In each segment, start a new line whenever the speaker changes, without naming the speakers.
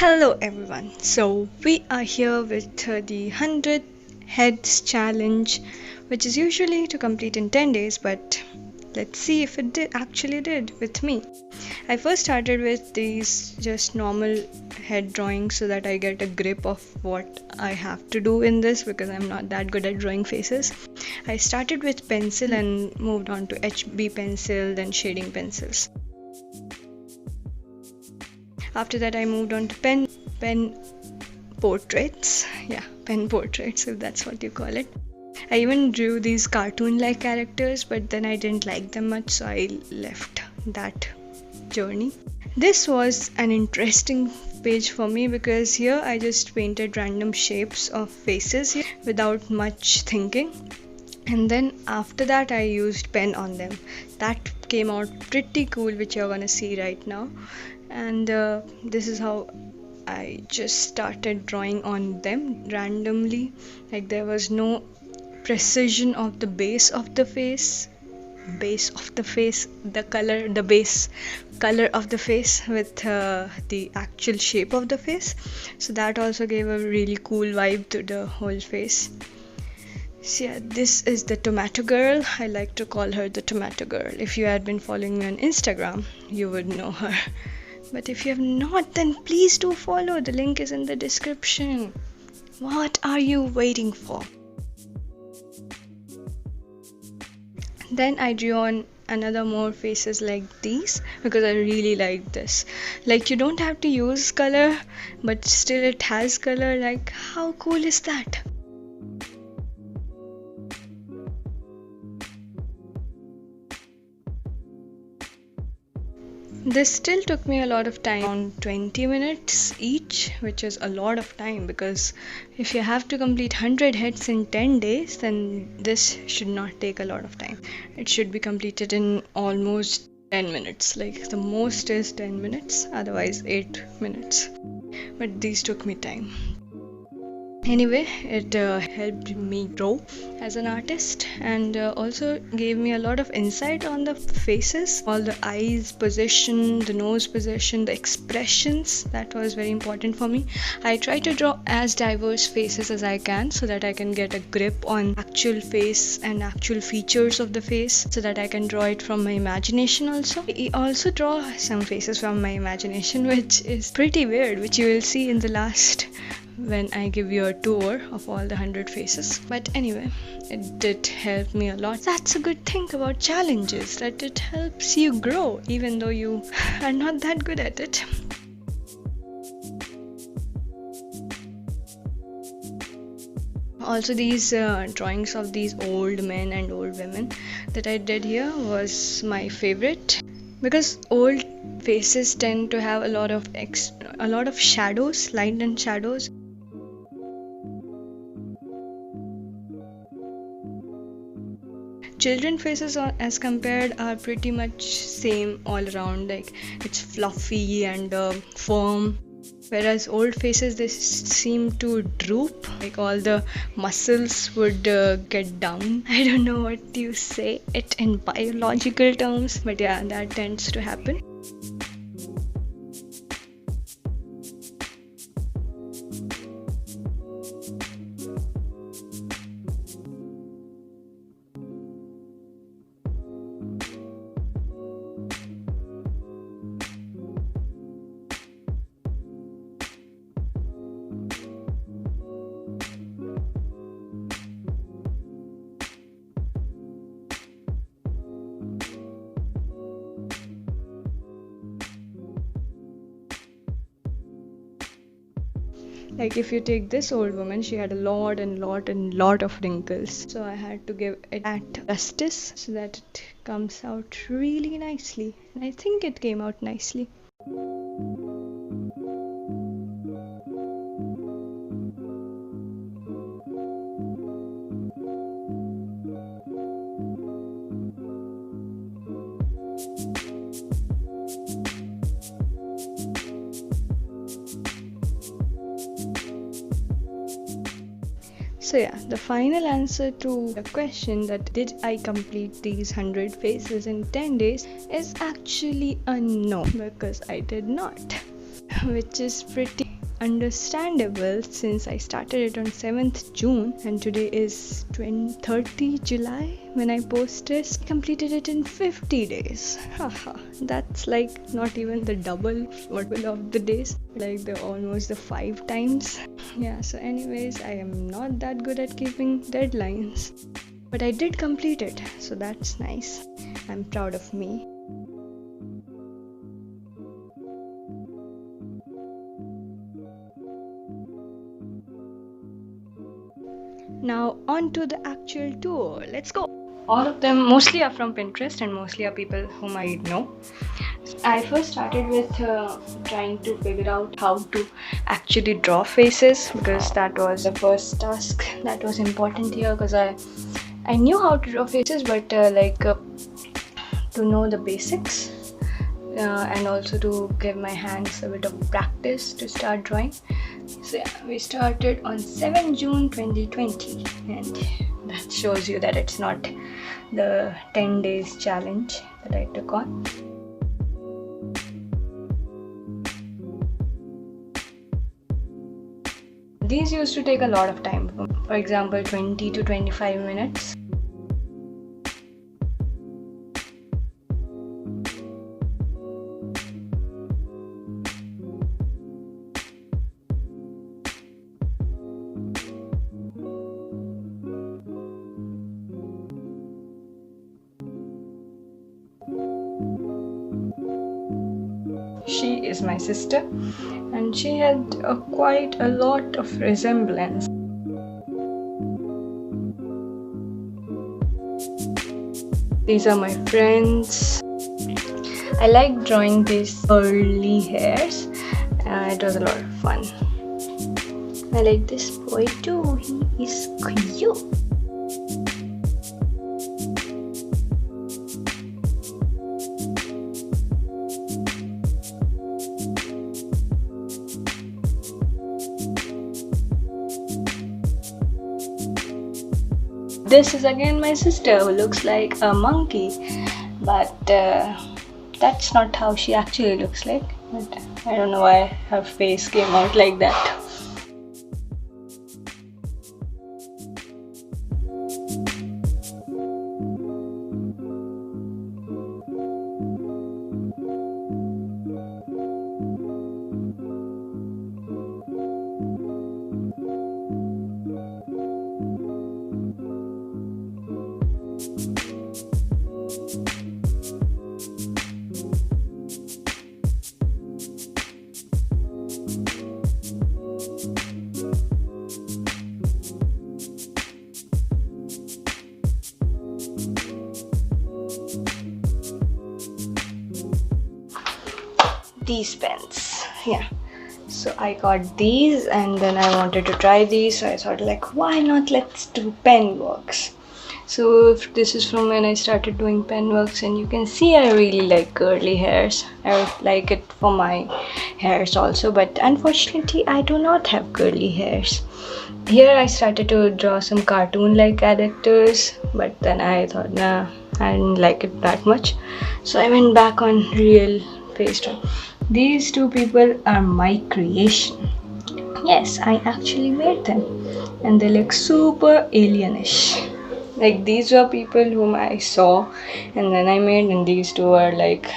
Hello everyone. So we are here with the 100 heads challenge, which is usually to complete in 10 days, but let's see if it actually did with me. I first started with these just normal head drawings so that I get a grip of what I have to do in this because I'm not that good at drawing faces. I started with pencil and moved on to HB pencil, then shading pencils. After that I moved on to pen portraits. Yeah, pen portraits, if that's what you call it. I even drew these cartoon-like characters, but then I didn't like them much, so I left that journey. This was an interesting page for me because here I just painted random shapes of faces here without much thinking. And then after that I used pen on them. That came out pretty cool, which you're gonna see right now. And this is how I just started drawing on them randomly. Like there was no precision of the base of the face, the base color of the face with the actual shape of the face. So that also gave a really cool vibe to the whole face. So yeah, this is the tomato girl. I like to call her the tomato girl. If you had been following me on Instagram, you would know her. But if you have not, then please do follow. The link is in the description. What are you waiting for? Then I drew on another more faces like these because I really like this. Like you don't have to use color, but still it has color. Like how cool is that? This still took me a lot of time, around 20 minutes each, which is a lot of time because if you have to complete 100 heads in 10 days, then this should not take a lot of time. It should be completed in almost 10 minutes, like the most is 10 minutes, otherwise 8 minutes. But these took me time. Anyway, it helped me grow as an artist and also gave me a lot of insight on the faces, all the eyes position, the nose position, the expressions. That was very important for me. I try to draw as diverse faces as I can so that I can get a grip on actual face and actual features of the face so that I can draw it from my imagination also. I also draw some faces from my imagination, which is pretty weird, which you will see in the last when I give you a tour of all the 100 faces. But anyway, it did help me a lot. That's a good thing about challenges, that it helps you grow even though you are not that good at it. Also, these drawings of these old men and old women that I did here was my favorite because old faces tend to have a lot of shadows, light and shadows. Children faces as compared are pretty much same all around, like it's fluffy and firm, whereas old faces they seem to droop, like all the muscles would get down. I don't know what you say it in biological terms, but yeah, that tends to happen. Like if you take this old woman, she had a lot of wrinkles. So I had to give it that justice so that it comes out really nicely. And I think it came out nicely. So yeah, the final answer to the question that did I complete these 100 faces in 10 days is actually a no, because I did not. which is pretty understandable since I started it on 7th June and today is 30 July when I posted. I completed it in 50 days. Haha, that's like not even the double of the days, like the almost the 5 times. Yeah, so anyways, I am not that good at keeping deadlines, but I did complete it, so that's nice. I'm proud of me. Now on to the actual tour. Let's go. All of them mostly are from Pinterest and mostly are people whom I know. I first started with trying to figure out how to actually draw faces, because that was the first task that was important here, because I knew how to draw faces, but to know the basics and also to give my hands a bit of practice to start drawing. So yeah, we started on 7 June 2020 and that shows you that it's not the 10 days challenge that I took on. These used to take a lot of time, for example 20 to 25 minutes. She is my sister and she had quite a lot of resemblance. These are my friends. I like drawing these curly hairs. It was a lot of fun. I like this boy too. He is cute. This is again my sister who looks like a monkey, but that's not how she actually looks like. But I don't know why her face came out like that. These pens, yeah, so I got these and then I wanted to try these, so I thought like why not, let's do pen works. So if this is from when I started doing pen works, and you can see I really like curly hairs. I like it for my hairs also, but unfortunately I do not have curly hairs. Here I started to draw some cartoon like characters, but then I thought nah, I didn't like it that much, so I went back on real face drawing. These two people are my creation. Yes, I actually made them and they look super alienish. Like these were people whom I saw and then I made, and these two are like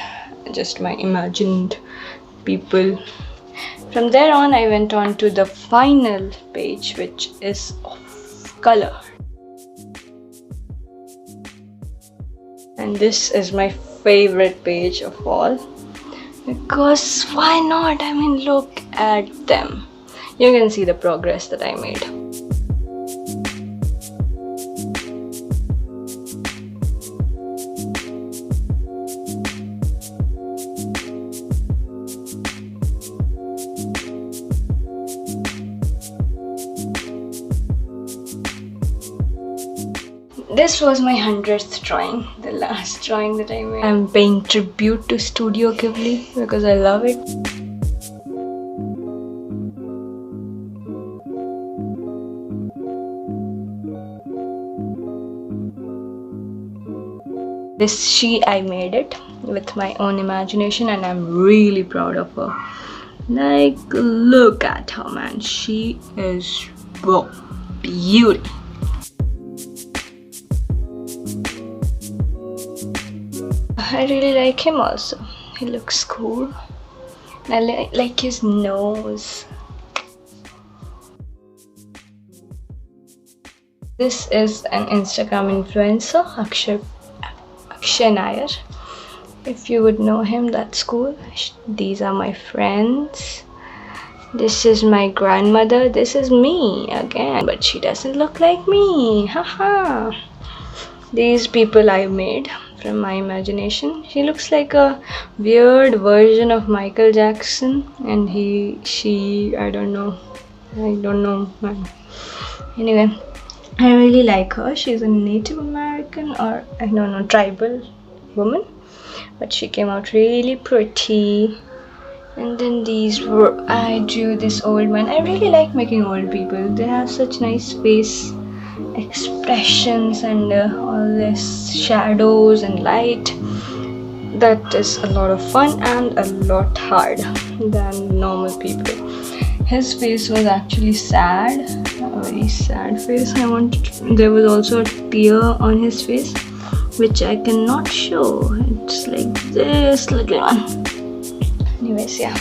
just my imagined people. From there on I went on to the final page, which is of color. And this is my favorite page of all. Because why not? I mean, look at them. You can see the progress that I made. This was my 100th drawing, the last drawing that I made. I'm paying tribute to Studio Ghibli because I love it. I made it with my own imagination and I'm really proud of her. Like, look at her, man. She is beauty. I really like him also. He looks cool. I like his nose. This is an Instagram influencer, Akshay Nair. If you would know him, that's cool. These are my friends. This is my grandmother. This is me again, but she doesn't look like me. Haha. These people I made from my imagination. She looks like a weird version of Michael Jackson, and I don't know, man. Anyway, I really like her. She's a Native American, or I don't know, tribal woman, but she came out really pretty. And then I drew this old man. I really like making old people. They have such nice face expressions and all this shadows and light. That is a lot of fun and a lot hard than normal people. His face was actually sad, a very sad face. There was also a tear on his face, which I cannot show. It's like this little one. Anyways, yeah.